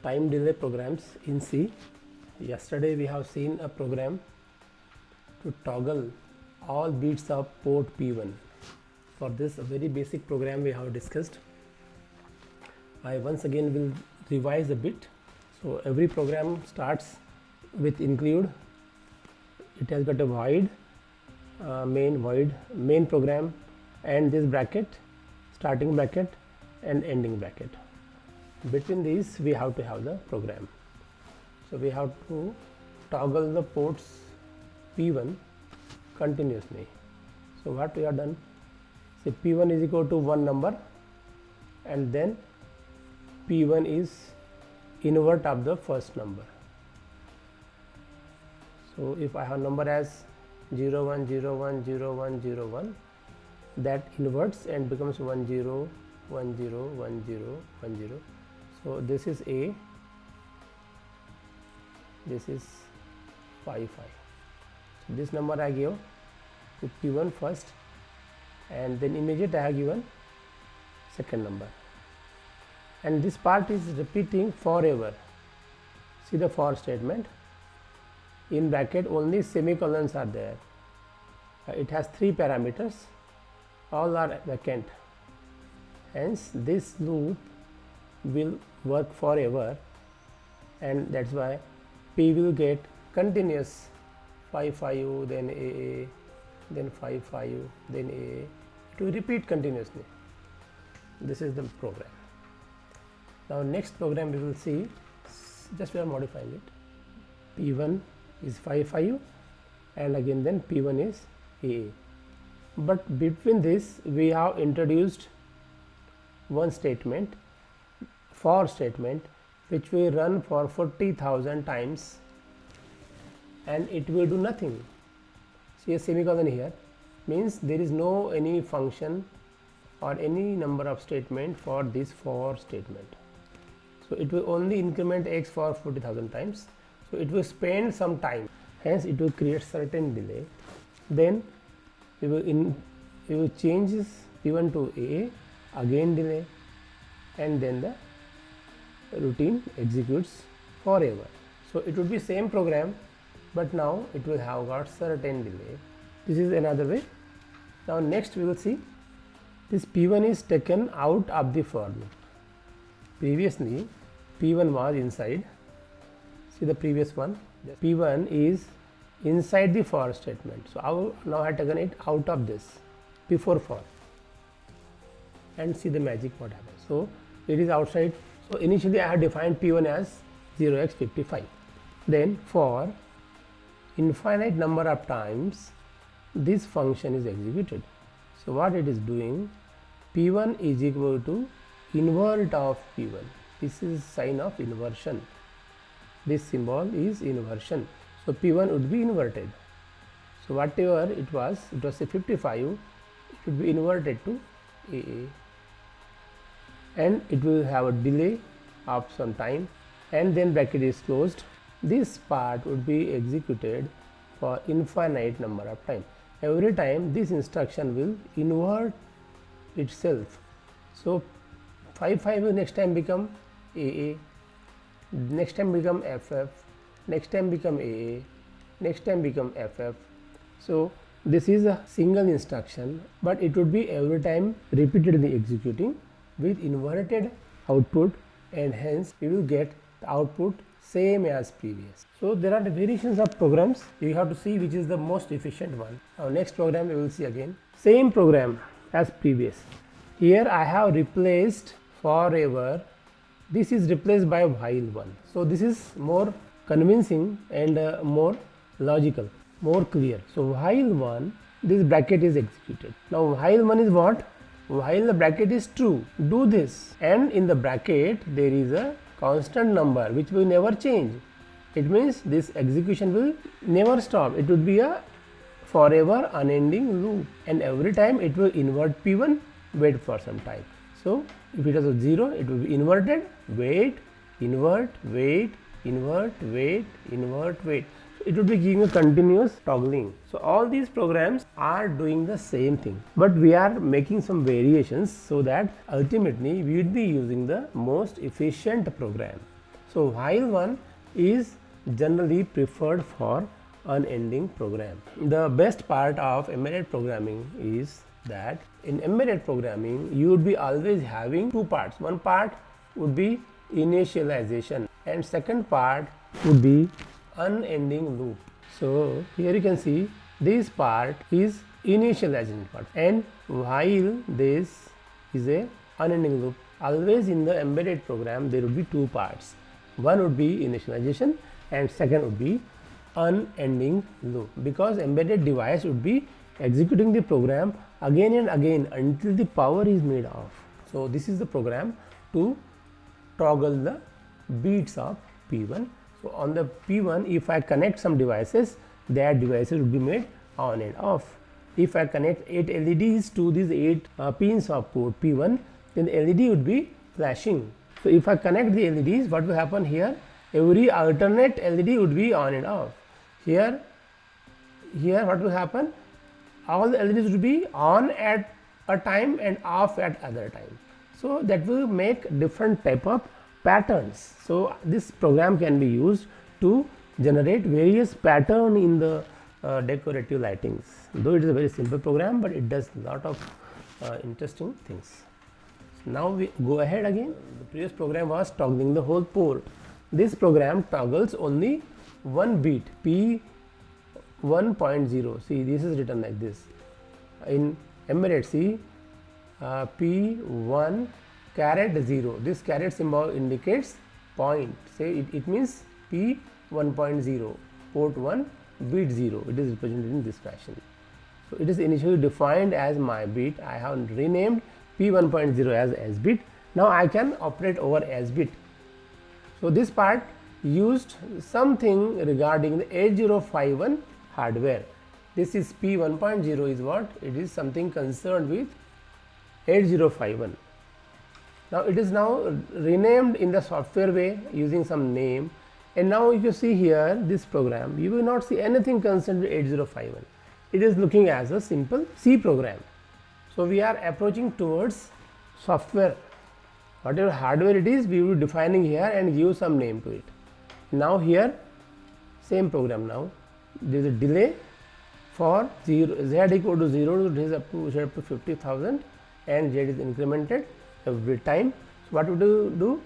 time delay programs in C. Yesterday we have seen a program to toggle all bits of port P1. For this very basic program we have discussed. I once again will revise a bit. So every program starts with include. It has got a void, main program, and this bracket, starting bracket and ending bracket. Between these we have to have the program. So we have to toggle the ports P1 continuously. So what we have done, say P1 is equal to one number, and then P1 is invert of the first number. So if I have number as 0 1 0 1 0 1 0 1, that inverts and becomes 1 0 1 0 1 0 1 0. So this is A, this is 5 5. So this number I give to P1 first, and then immediate I have given second number, and this part is repeating forever. See the for statement. In bracket only semicolons are there. It has 3 parameters, all are vacant, hence this loop will work forever, and that's why P will get continuous 5 5 then AA, then 5 5 then AA. It will repeat continuously. This is the program. Now next program we will see, just we are modifying it. P1 is 5 5 and again then P1 is AA. But between this we have introduced one statement, for statement, which will run for 40,000 times and it will do nothing. See a semicolon here, means there is no any function or any number of statement for this for statement. So it will only increment x for 40,000 times. So it will spend some time, hence it will create certain delay. Then we will change P1 to AA, again delay, and then the routine executes forever. So it would be same program, but now it will have got certain delay. This is another way. Now next we will see this P1 is taken out of the for loop. Previously P1 was inside. See the previous one, P1 is inside the for statement. So now I have taken it out of this before for, and see the magic what happens. So it is outside. So initially I have defined P1 as 0x55. Then for infinite number of times this function is executed. So what it is doing, P1 is equal to invert of P1. This is sign of inversion. This symbol is inversion. So P1 would be inverted. So whatever it was say 55, it would be inverted to AA, and it will have a delay of some time, and then bracket is closed. This part would be executed for infinite number of time. Every time this instruction will invert itself. So 5 5 will next time become AA, next time become FF, next time become AA, next time become FF. So this is a single instruction, but it would be every time repeatedly executing with inverted output, and hence we will get the output same as previous. So there are the variations of programs. You have to see which is the most efficient one. Our next program we will see again same program as previous. Here I have replaced forever. This is replaced by while one. So this is more convincing and more logical, more clear. So while one, this bracket is executed. Now while one is what? While the bracket is true, do this, and in the bracket there is a constant number which will never change. It means this execution will never stop. It would be a forever unending loop, and every time it will invert P1, wait for some time. So if it has a 0, it will be inverted, wait, invert, wait, invert, wait, invert, wait. So it would be giving a continuous toggling. So all these programs are doing the same thing, but we are making some variations so that ultimately we would be using the most efficient program. So while one is generally preferred for unending program. The best part of embedded programming is that in embedded programming you would be always having two parts. One part would be initialization and second part would be unending loop. So here you can see this part is initialization part, and while this is a unending loop. Always in the embedded program there would be two parts. One would be initialization and second would be unending loop, because embedded device would be executing the program again and again until the power is made off. So this is the program to toggle the beats of P1. So on the P1, if I connect some devices, that devices would be made on and off. If I connect 8 LEDs to these 8 pins of port P1, then the LED would be flashing. So if I connect the LEDs, what will happen here? Every alternate LED would be on and off. Here what will happen? All the LEDs would be on at a time and off at other time. So that will make different type of patterns. So this program can be used to generate various pattern in the decorative lightings. Though it is a very simple program, but it does a lot of interesting things. Now we go ahead again. The previous program was toggling the whole port. This program toggles only one bit, P 1.0. See, this is written like this. In embedded C, P1 caret 0. This caret symbol indicates point. Say it means P 1.0, port 1, bit 0. It is represented in this fashion. So it is initially defined as my bit. I have renamed P 1.0 as S bit. Now I can operate over S bit. So this part used something regarding the 8051 hardware. This is P 1.0 is what? It is something concerned with 8051. Now it is now renamed in the software way using some name, and now if you see here this program, you will not see anything concerned with 8051. It is looking as a simple C program. So we are approaching towards software. Whatever hardware it is, we will be defining here and give some name to it. Now here same program. Now there is a delay for 0, z equal to 0, it is up to 50,000 and z is incremented every time. So what would you do?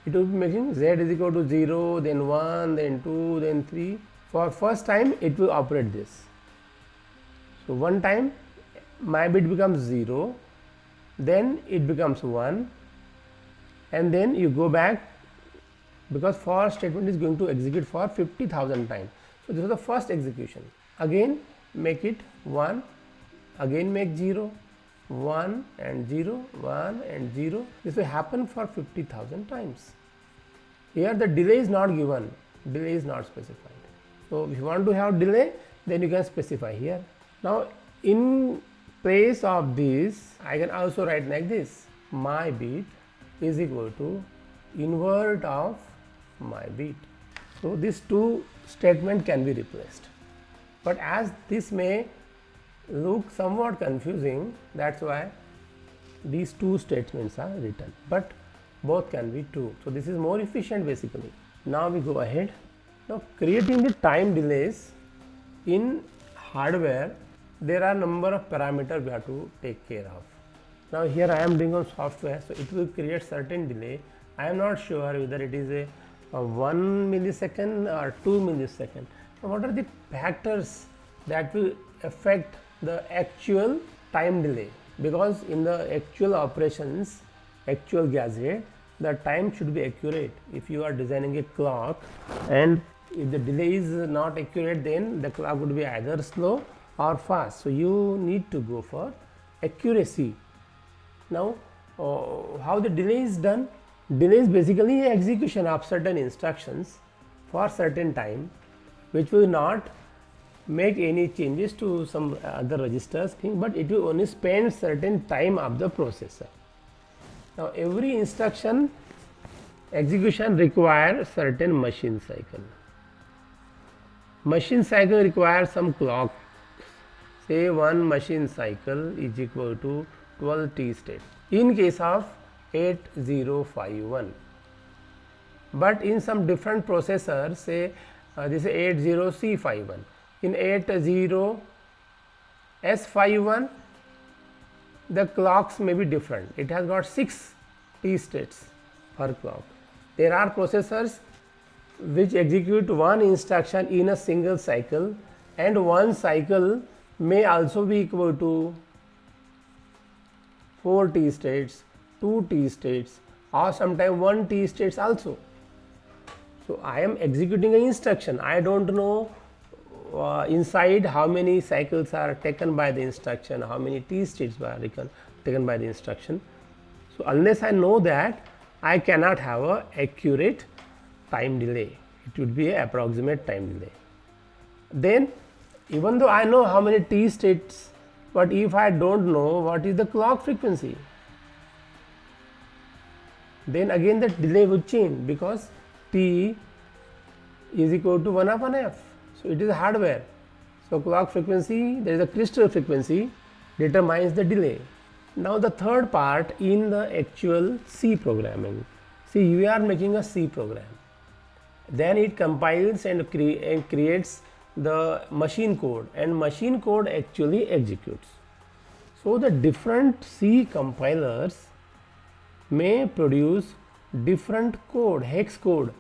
It will be making z is equal to 0, then 1, then 2, then 3. For first time it will operate this. So one time my bit becomes 0, then it becomes 1, and then you go back, because for statement is going to execute for 50,000 times. So this is the first execution. Again make it 1, again make 0, 1 and 0, 1 and 0. This will happen for 50,000 times. Here the delay is not given, delay is not specified. So if you want to have delay, then you can specify here. Now in place of this, I can also write like this: my bit is equal to invert of my bit. So these two statements can be replaced, but as this may look somewhat confusing, that's why these two statements are written, but both can be true. So this is more efficient basically. Now we go ahead. Now creating the time delays in hardware, there are number of parameters we have to take care of. Now here I am doing on software, so it will create certain delay. I am not sure whether it is a 1 millisecond or 2 millisecond. Now what are the factors that will affect the actual time delay? Because in the actual operations, actual gadget, the time should be accurate. If you are designing a clock and if the delay is not accurate, then the clock would be either slow or fast. So you need to go for accuracy. Now how the delay is done? Delay is basically execution of certain instructions for certain time, which will not make any changes to some other registers thing, but it will only spend certain time of the processor. Now every instruction execution requires certain machine cycle. Machine cycle requires some clock. Say one machine cycle is equal to 12 T state. In case of 8051, but in some different processors, say this is 80C51, in 80S51 the clocks may be different. It has got 6 T states per clock. There are processors which execute one instruction in a single cycle, and one cycle may also be equal to 4 T states, 2 T states, or sometimes 1 T states also. So I am executing an instruction. I don't know inside how many cycles are taken by the instruction, how many T states are taken by the instruction. So unless I know that, I cannot have a accurate time delay. It would be an approximate time delay. Then even though I know how many T states, but if I don't know what is the clock frequency, then again the delay would change, because T is equal to 1 upon f. So it is hardware. So clock frequency, there is a crystal frequency, determines the delay. Now the third part in the actual C programming. See, you are making a C program. Then it compiles and creates the machine code, and machine code actually executes. So the different C compilers may produce different code, hex code,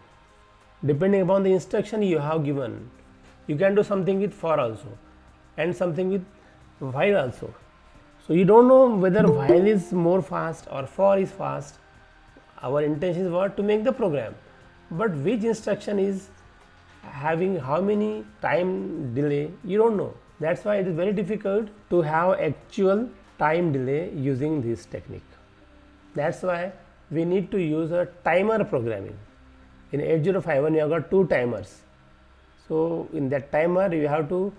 depending upon the instruction you have given. You can do something with for also, and something with while also. So you don't know whether while is more fast or for is fast. Our intention is what? To make the program, but which instruction is having how many time delay, you don't know. That's why it is very difficult to have actual time delay using this technique. That's why we need to use a timer programming. In 8051 you have got 2 timers. So in that timer you have to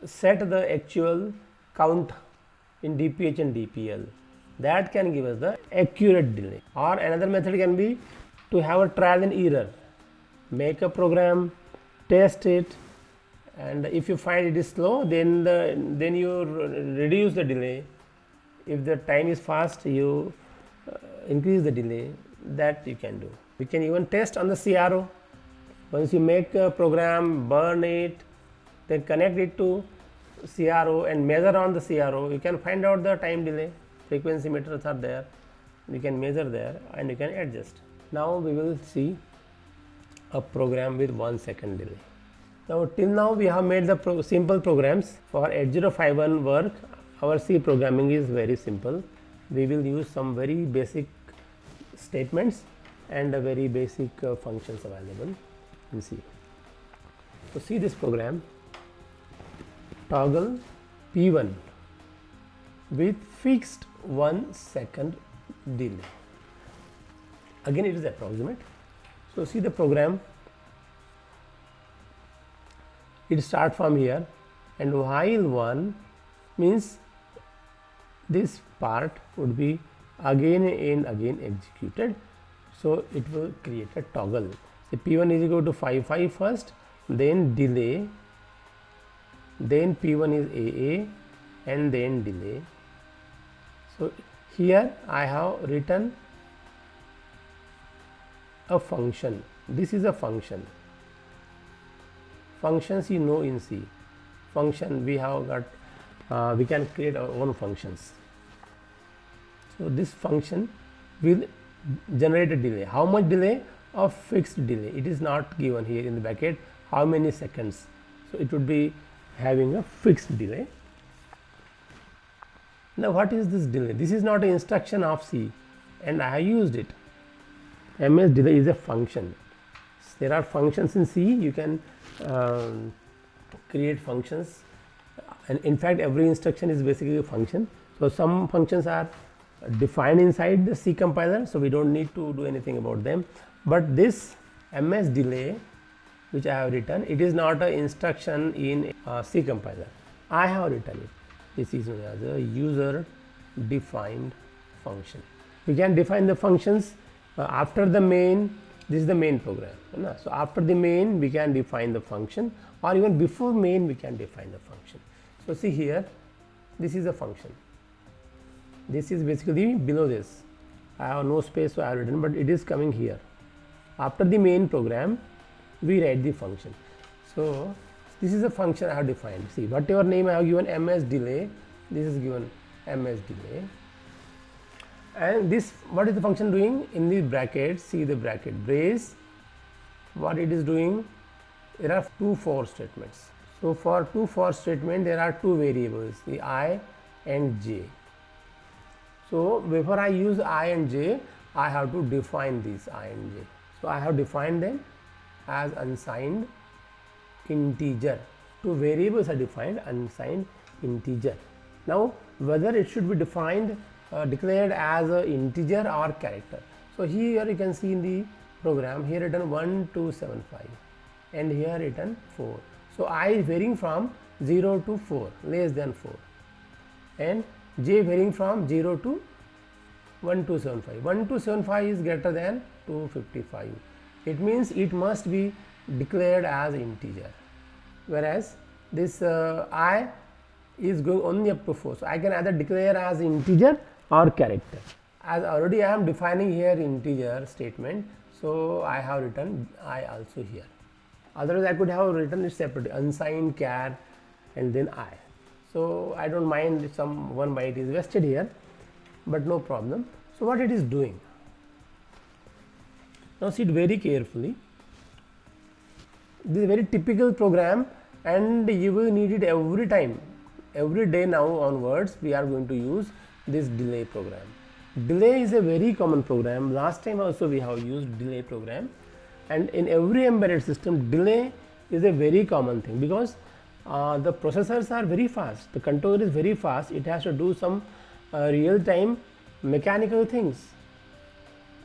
set the actual count in DPH and DPL. That can give us the accurate delay. Or another method can be to have a trial and error. Make a program, test it, and if you find it is slow, then you reduce the delay. If the time is fast, you increase the delay. That you can do. We can even test on the CRO. Once you make a program, burn it, then connect it to CRO and measure on the CRO, you can find out the time delay. Frequency meters are there, you can measure there and you can adjust. Now we will see a program with 1 second delay. Now till now we have made the simple programs. For 8051 work, our C programming is very simple. We will use some very basic statements and a very basic functions available in C. So see this program, toggle P1 with fixed 1 second delay. Again it is approximate. So see the program, it starts from here, and while 1 means this part would be again and again executed. So it will create a toggle. So P1 is equal to 55 first, then delay, then P1 is AA, and then delay. So here I have written a function. This is a function. Functions you know in C. Function we have got, we can create our own functions. So this function will generate a delay. How much delay? A fixed delay. It is not given here in the bracket how many seconds. So it would be having a fixed delay. Now what is this delay? This is not an instruction of C, and I have used it. MS delay is a function. There are functions in C. You can create functions, and in fact every instruction is basically a function. So some functions are defined inside the C compiler, so we don't need to do anything about them. But this MS delay which I have written, it is not an instruction in C compiler. I have written it. This is known as a user defined function. We can define the functions after the main. This is the main program. So after the main we can define the function, or even before main we can define the function. So see here, this is a function. This is basically below this. I have no space, so I have written, but it is coming here. After the main program, we write the function. So this is a function I have defined. See, whatever name I have given ms delay, this is given ms delay, and this, what is the function doing in the bracket? See the bracket brace, what it is doing, there are two for statements. So for two for statement there are two variables, the I and j. So before I use I and j, I have to define these I and j. So I have defined them as unsigned integer. Two variables are defined, unsigned integer. Now whether it should be defined declared as an integer or character. So here you can see in the program, here written 1275 and here written 4. So I is varying from 0 to 4, less than 4, and j varying from 0 to 1275. 1275 is greater than 255. It means it must be declared as integer, whereas this I is going only up to 4. So I can either declare as integer or character. As already I am defining here integer statement, so I have written I also here. Otherwise I could have written it separately, unsigned char and then I. So I don't mind if some one byte is wasted here, but no problem. So what it is doing? Now see it very carefully. This is a very typical program and you will need it every time. Every day now onwards we are going to use this delay program. Delay is a very common program. Last time also we have used delay program, and in every embedded system delay is a very common thing, because the processors are very fast, the controller is very fast, it has to do some real time mechanical things,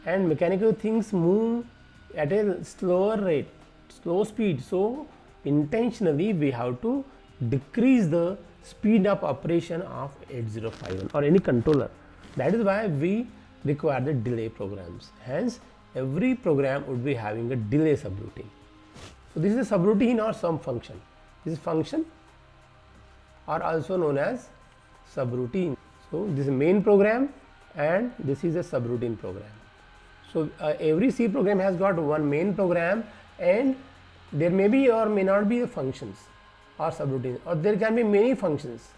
and mechanical things move at a slower rate, slow speed. So intentionally we have to decrease the speed of operation of 8051 or any controller. That is why we require the delay programs. Hence every program would be having a delay subroutine. So this is a subroutine or some function. This is function or also known as subroutine. So this is a main program and this is a subroutine program. So every C program has got one main program, and there may be or may not be functions or subroutine, or there can be many functions.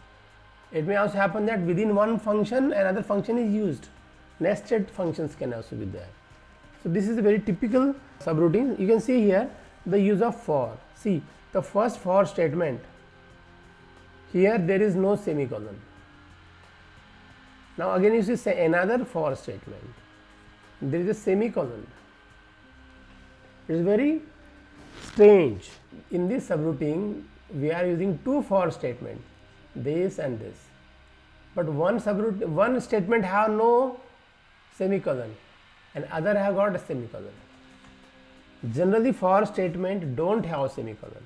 It may also happen that within one function another function is used. Nested functions can also be there. So this is a very typical subroutine. You can see here the use of for. See the first for statement, here there is no semicolon. Now again you see say another for statement, there is a semicolon. It is very strange. In this subroutine we are using two for statement, this and this, but one statement have no semicolon and other have got a semicolon. Generally for statement don't have semicolon,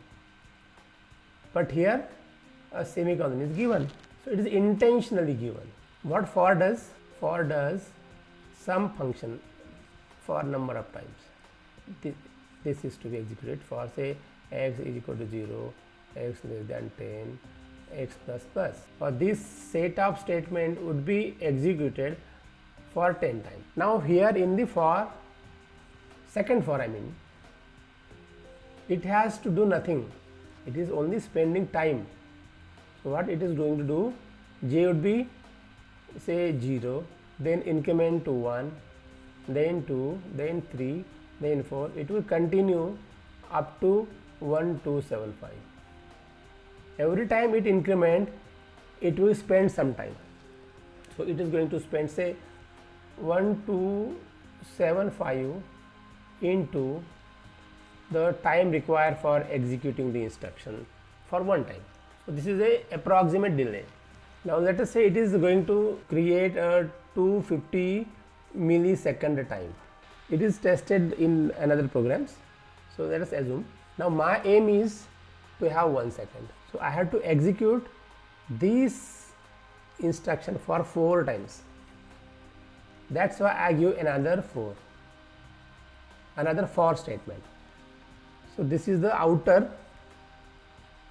but here a semicolon is given, so it is intentionally given. What for does? For does some function for number of times. This is to be executed for, say, x is equal to 0, x less than 10, x plus plus. For this set of statement would be executed for 10 times. Now here in the for, second for I mean, it has to do nothing, it is only spending time. So what it is going to do, j would be say 0, then increment to 1, then 2, then 3, then 4, it will continue up to 1275. Every time it increment, it will spend some time. So it is going to spend say 1275 into the time required for executing the instruction for one time. So this is a approximate delay. Now let us say it is going to create a 250 millisecond time. It is tested in another programs. So let us assume. Now my aim is to have 1 second. So I have to execute this instruction for 4 times. That's why I give another for statement. So this is the outer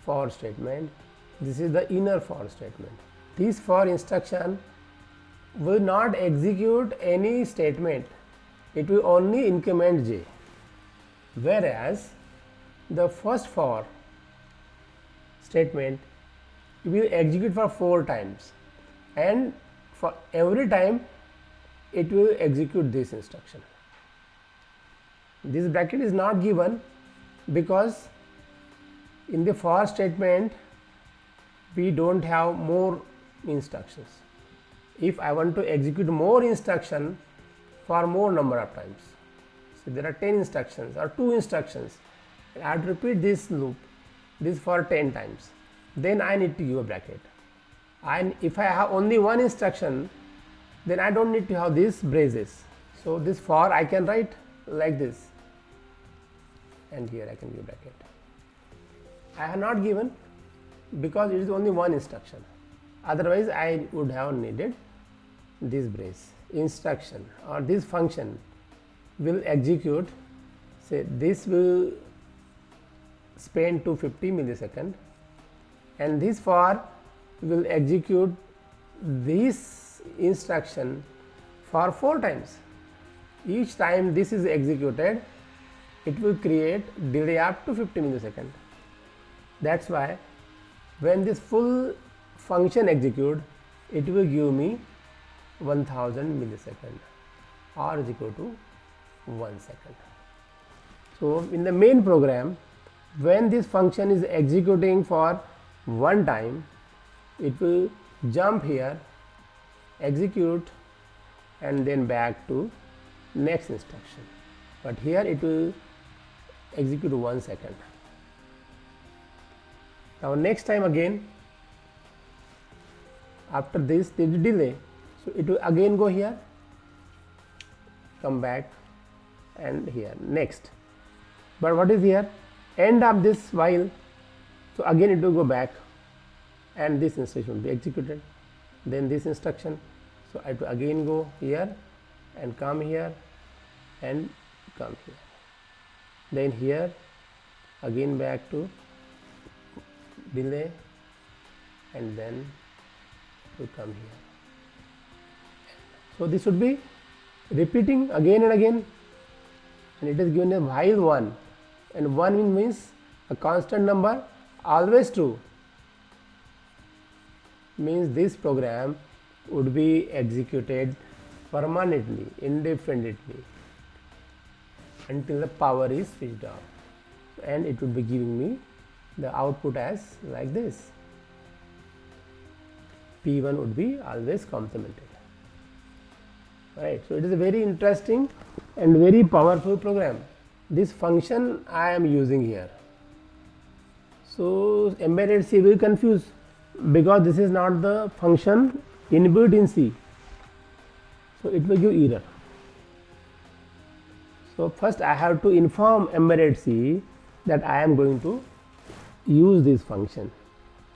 for statement. This is the inner for statement. This for instruction will not execute any statement. It will only increment j. whereas the first for statement will execute for 4 times, and for every time it will execute this instruction. This bracket is not given because in the for statement we don't have more instructions. If I want to execute more instruction for more number of times, so there are 10 instructions or 2 instructions, I have to repeat this loop, this for 10 times, then I need to give a bracket. And if I have only one instruction, then I don't need to have these braces. So this for I can write like this, and here I can give a bracket. I have not given because it is only one instruction, otherwise I would have needed this brace. Instruction or this function will execute, say this will spend 250 milliseconds, and this for will execute this instruction for 4 times. Each time this is executed, it will create delay up to 50 milliseconds. That's why when this full function execute, it will give me 1000 milliseconds or is equal to 1 second. So in the main program, when this function is executing for one time, it will jump here, execute, and then back to next instruction. But here it will execute 1 second. Now next time again, after this there is delay, so it will again go here, come back, and here next. But what is here? End of this while, so again it will go back, and this instruction will be executed. Then this instruction, so I have to again go here and come here and come here. Then here again back to delay, and then to come here. So this should be repeating again and again, and it is given a while 1, and 1 means a constant number, always true, means this program would be executed permanently, indefinitely, until the power is switched off, and it would be giving me the output as like this. P1 would be always complemented. Right, so it is a very interesting and very powerful program. This function I am using here. So embedded C will confuse because this is not the function inbuilt in C. So it will give error. So first I have to inform embedded C that I am going to use this function.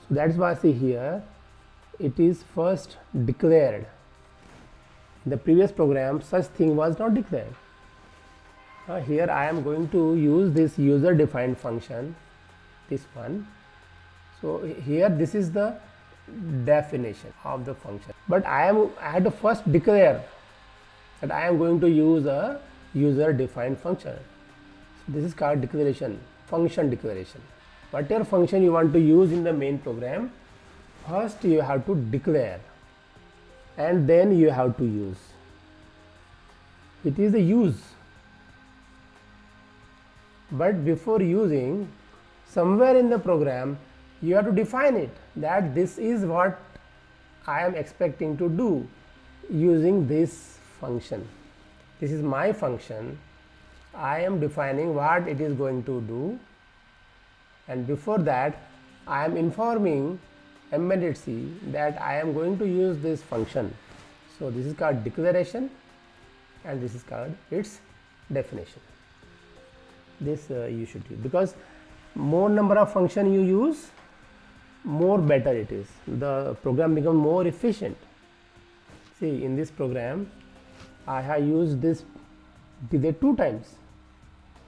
So that's why see here it is first declared. In the previous program such thing was not declared. Here I am going to use this user defined function, this one. So here this is the definition of the function, but I had to first declare that I am going to use a user defined function. So this is called declaration, function declaration. Whatever function you want to use in the main program, first you have to declare and then you have to use. It is the use, but before using, somewhere in the program you have to define it, that this is what I am expecting to do using this function. This is my function, I am defining what it is going to do, and before that I am informing embedded C that I am going to use this function. So this is called declaration and this is called its definition. This you should use, because more number of function you use, more better it is. The program becomes more efficient. See, in this program I have used this delay 2 times.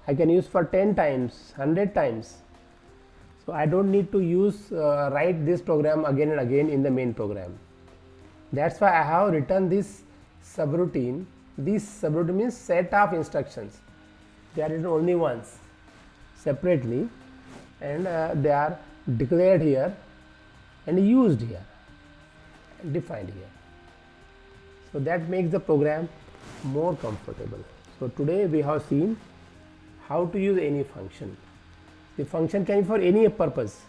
I can use for 10 times, 100 times. So I don't need to use write this program again and again in the main program. That's why I have written this subroutine. This subroutine means set of instructions. They are written only once. separately, and they are declared here and used here, defined here. So that makes the program more comfortable. So today we have seen how to use any function. The function can be for any purpose.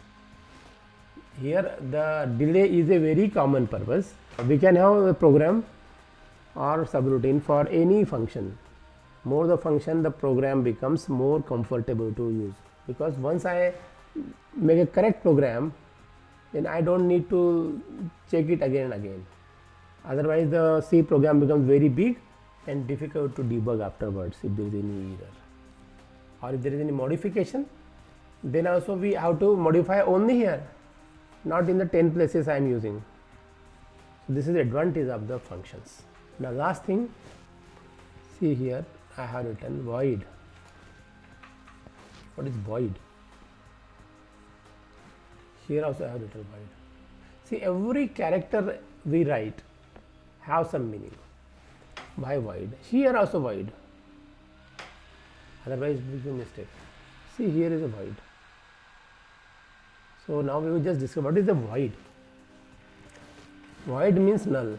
Here the delay is a very common purpose. We can have a program or subroutine for any function. More the function, the program becomes more comfortable to use, because once I make a correct program, then I don't need to check it again and again. Otherwise the C program becomes very big and difficult to debug afterwards if there is any error, or if there is any modification, then also we have to modify only here, not in the 10 places I am using. So this is the advantage of the functions. Now last thing, see here I have written void. What is void? Here also I have written void. See, every character we write have some meaning. Why void? Here also void. Otherwise it will be a mistake. See, here is a void. So now we will just discover what is the void. Void means null,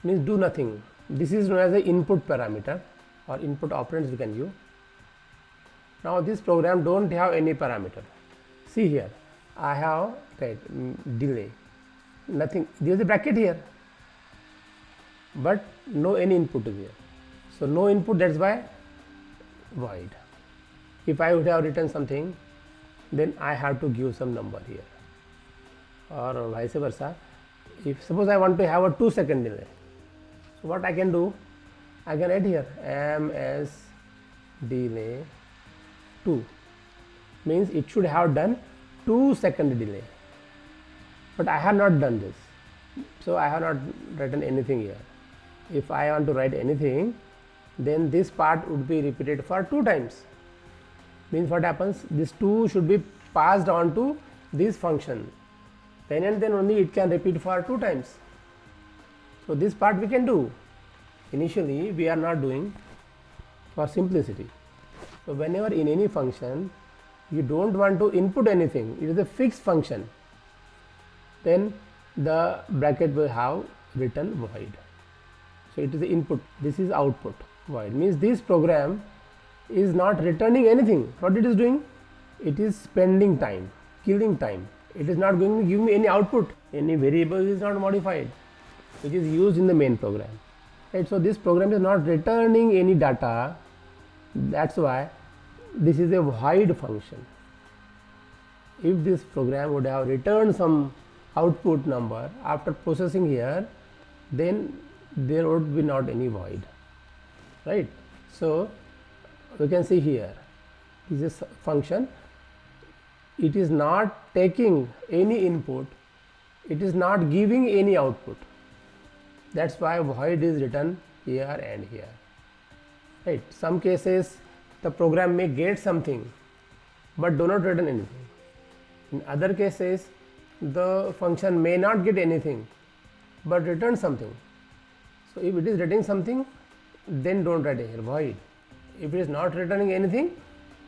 means do nothing. This is known as the input parameter or input operands we can use. Now this program don't have any parameter. See here, I have delay, nothing. There is a bracket here, but no any input is here. So no input, that's why void. If I would have written something, then I have to give some number here, or vice versa. If suppose I want to have a 2-second delay, so what I can do, I can add here ms delay 2, means it should have done 2-second delay, but I have not done this, so I have not written anything here. If I want to write anything, then this part would be repeated for 2 times. Means what happens, this 2 should be passed on to this function, then and then only it can repeat for 2 times. So this part we can do. Initially we are not doing for simplicity. So whenever in any function you don't want to input anything, it is a fixed function, then the bracket will have written void. So it is the input, this is output. Void means this program is not returning anything. What it is doing? It is spending time, killing time. It is not going to give me any output. Any variable is not modified, which is used in the main program. Right? So this program is not returning any data. That's why this is a void function. If this program would have returned some output number after processing here, then there would be not any void. Right? So we can see here, this is a function. It is not taking any input, it is not giving any output. That's why void is written here and here. Right? Some cases the program may get something but do not return anything. In other cases the function may not get anything but return something. So if it is returning something, then don't write here void. If it is not returning anything,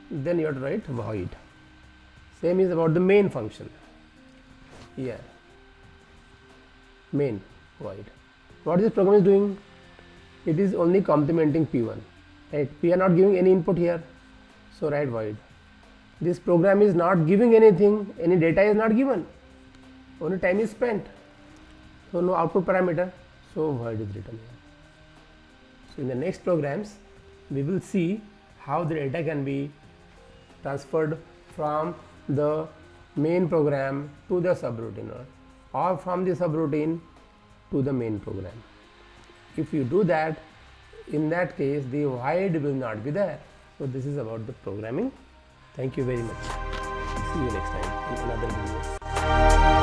then you have to write void. Same is about the main function. Here, main void. What this program is doing? It is only complementing P1. Right? We are not giving any input here, so write void. This program is not giving anything, any data is not given, only time is spent. So no output parameter, so void is written here. So in the next programs, we will see how the data can be transferred from the main program to the subroutine, or from the subroutine to the main program. If you do that, in that case the void will not be there. So this is about the programming. Thank you very much. See you next time in another video.